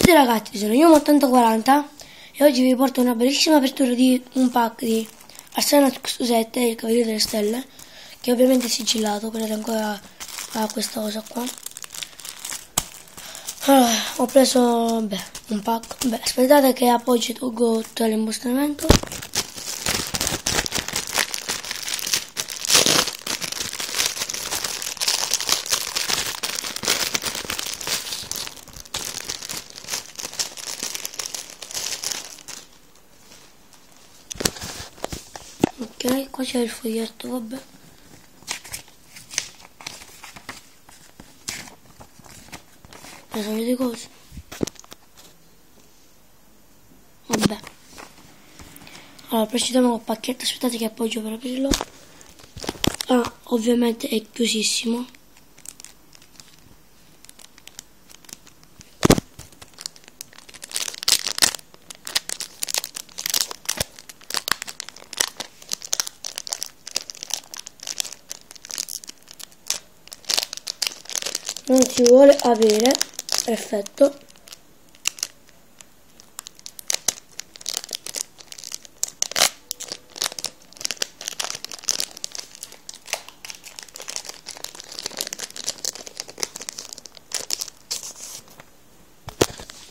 tutti ragazzi, sono io 8040 e oggi vi porto una bellissima apertura di un pack di Arsenal X7, il Cavaliere delle Stelle, che ovviamente è sigillato, guardate ancora questa cosa qua. Allora, ho preso un pack, aspettate che appoggi tolgo tutto l'imbostamento. Ok, qua c'è il foglietto, vabbè. Le solite cose. Vabbè. Allora, procediamo col pacchetto, aspettate che appoggio per aprirlo. Ah, ovviamente è chiusissimo. Non si vuole avere, perfetto.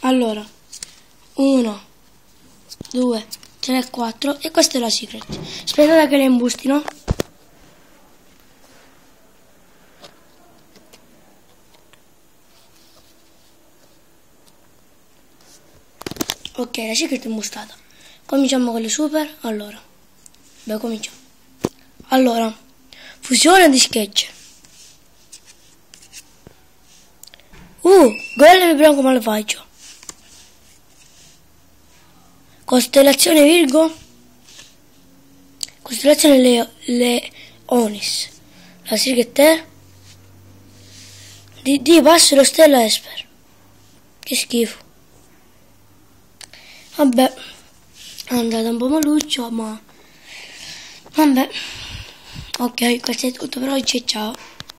Allora, 1, 2, 3, 4 e questa è la secret. Aspettate che le imbustino. Ok, la secret è imbustata. Cominciamo con le super. Allora, cominciamo. Allora, fusione di sketch. Guarda mi prendo come lo faccio. Costellazione Virgo. Costellazione Leonis. La secret è di passo lo stella Esper. Che schifo. Vabbè, è andata un po' maluccio, ma vabbè. Ok, questo è tutto per oggi, ciao.